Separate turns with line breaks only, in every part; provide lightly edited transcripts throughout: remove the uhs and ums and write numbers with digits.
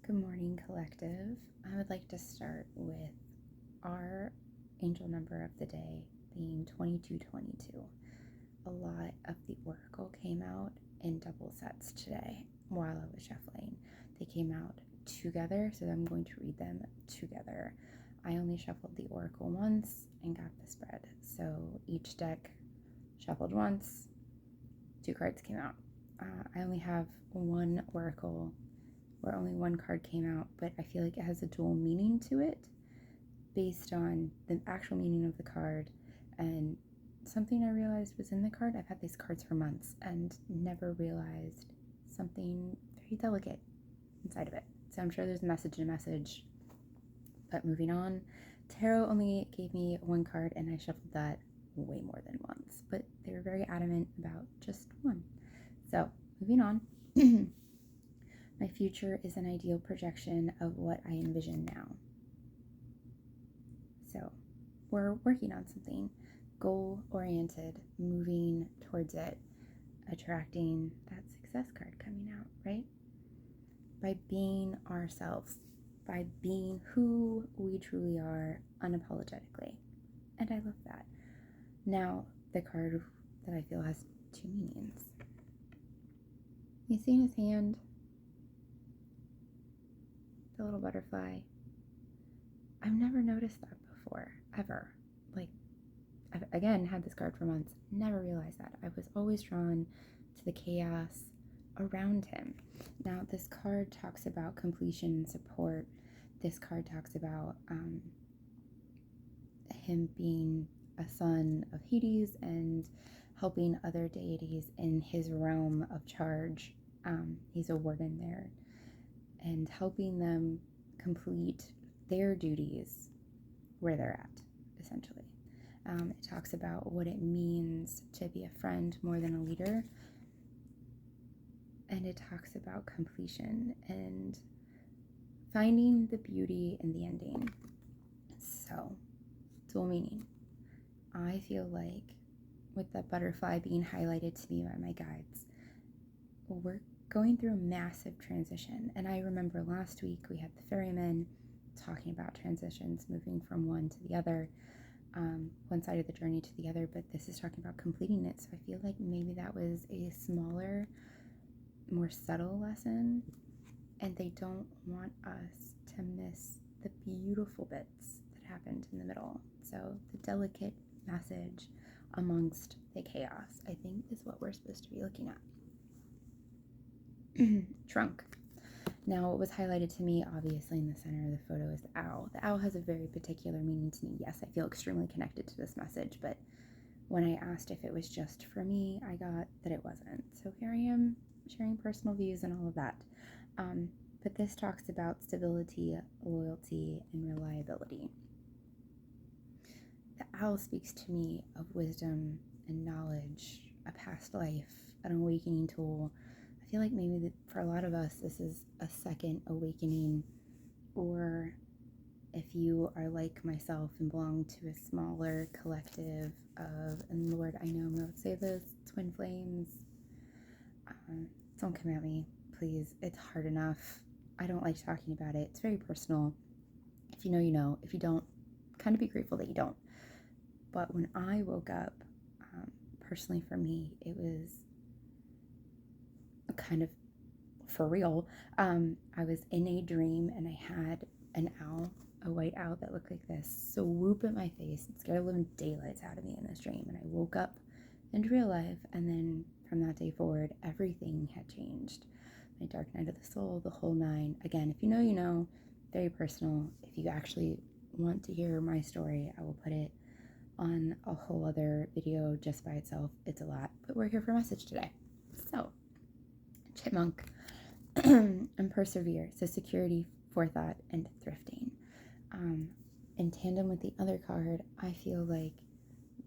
Good morning, collective. I would like to start with our angel number of the day being 2222. A lot of the oracle came out in double sets today while I was shuffling. They came out together, so I'm going to read them together. I only shuffled the oracle once and got the spread. So each deck shuffled once, 2 cards came out. I only have one oracle where only one card came out, but I feel like it has a dual meaning to it based on the actual meaning of the card and something I realized was in the card. I've had these cards for months and never realized something very delicate inside of it. So I'm sure there's a message in a message, but moving on. Tarot only gave me one card and I shuffled that way more than once, but they were very adamant about just one. So moving on. My future is an ideal projection of what I envision now. So we're working on something goal-oriented, moving towards it, attracting that success card coming out, right? By being ourselves, by being who we truly are unapologetically. And I love that. Now, the card that I feel has 2 meanings. You see in his hand the little butterfly? I've never noticed that before, ever. Like, I've again had this card for months, never realized that. I was always drawn to the chaos around him. Now, this card talks about completion and support. This card talks about him being a son of Hades and helping other deities in his realm of charge. He's a warden there, and helping them complete their duties where they're at, essentially. It talks about what it means to be a friend more than a leader, and it talks about completion and finding the beauty in the ending. So, dual meaning. I feel like with that butterfly being highlighted to me by my guides, we're going through a massive transition. And I remember last week we had the ferryman talking about transitions, moving from one to the other, one side of the journey to the other, but this is talking about completing it. So I feel like maybe that was a smaller, more subtle lesson, and they don't want us to miss the beautiful bits that happened in the middle. So the delicate message amongst the chaos, I think, is what we're supposed to be looking at. Trunk. Now, what was highlighted to me, obviously, in the center of the photo is the owl. The owl has a very particular meaning to me. Yes, I feel extremely connected to this message, but when I asked if it was just for me, I got that it wasn't. So here I am sharing personal views and all of that. But this talks about stability, loyalty, and reliability. The owl speaks to me of wisdom and knowledge, a past life, an awakening tool. I feel like maybe for a lot of us, this is a second awakening, or if you are like myself and belong to a smaller collective of, and Lord, I know I'm going to say this, twin flames, don't come at me, please. It's hard enough. I don't like talking about it. It's very personal. If you know, you know. If you don't, kind of be grateful that you don't. But when I woke up, personally for me, it was kind of for real. I was in a dream and I had an owl, a white owl that looked like this, swoop at my face and scared the living daylights out of me in this dream. And I woke up into real life, and then from that day forward, everything had changed. My dark night of the soul, the whole 9. Again, if you know, you know. Very personal. If you actually want to hear my story, I will put it on a whole other video just by itself. It's a lot, but we're here for a message today. So, chipmunk and persevere. So security, forethought, and thrifting. In tandem with the other card, I feel like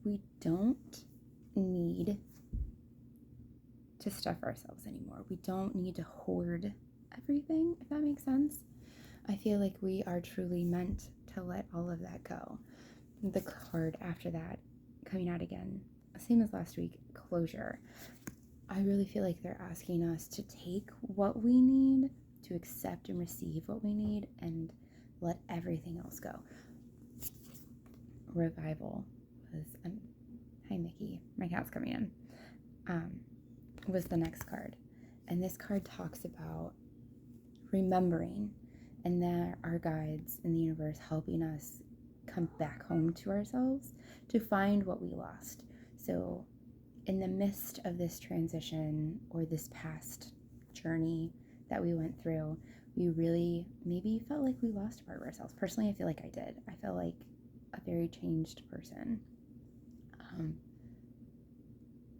we don't need to stuff ourselves anymore. We don't need to hoard everything, if that makes sense. I feel like we are truly meant to let all of that go. The card after that, coming out again, same as last week, closure. I really feel like they're asking us to take what we need to accept and receive what we need and let everything else go. Revival was, hi Mickey, my cat's coming in, was the next card. And this card talks about remembering, and that our guides in the universe helping us come back home to ourselves to find what we lost. So in the midst of this transition or this past journey that we went through, we really maybe felt like we lost a part of ourselves. Personally, I feel like I did. I felt like a very changed person.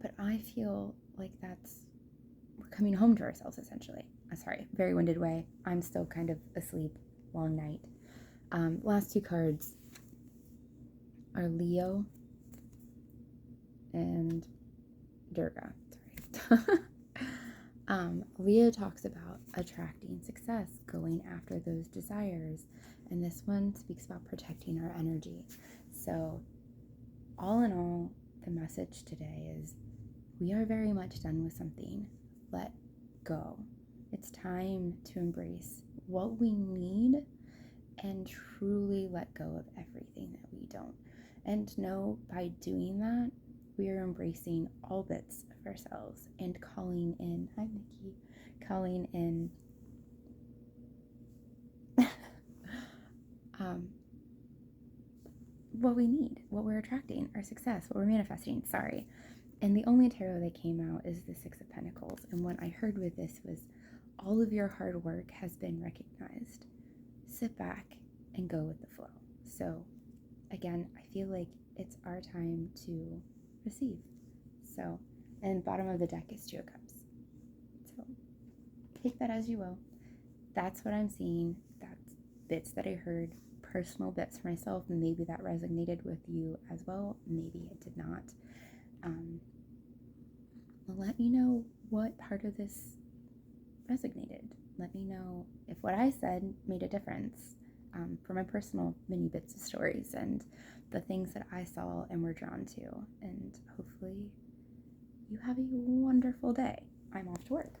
But I feel like we're coming home to ourselves, essentially. Sorry, very winded way. I'm still kind of asleep. Long night. Last two cards are Leo and Durga. Sorry. Leo talks about attracting success, going after those desires, and this one speaks about protecting our energy. So, all in all, the message today is we are very much done with something. Let go. It's time to embrace what we need and truly let go of everything that we don't. And know by doing that, we are embracing all bits of ourselves and calling in, hi Mickey, calling in what we need, what we're attracting, our success, what we're manifesting, sorry. And the only tarot that came out is the Six of Pentacles. And what I heard with this was all of your hard work has been recognized. Sit back and go with the flow. So again, I feel like it's our time to receive. So, and bottom of the deck is Two of Cups. So take that as you will. That's what I'm seeing. That's bits that I heard, personal bits for myself. Maybe that resonated with you as well. Maybe it did not. Let me know what part of this resonated. Let me know if what I said made a difference for my personal mini bits of stories and the things that I saw and were drawn to. And hopefully you have a wonderful day. I'm off to work.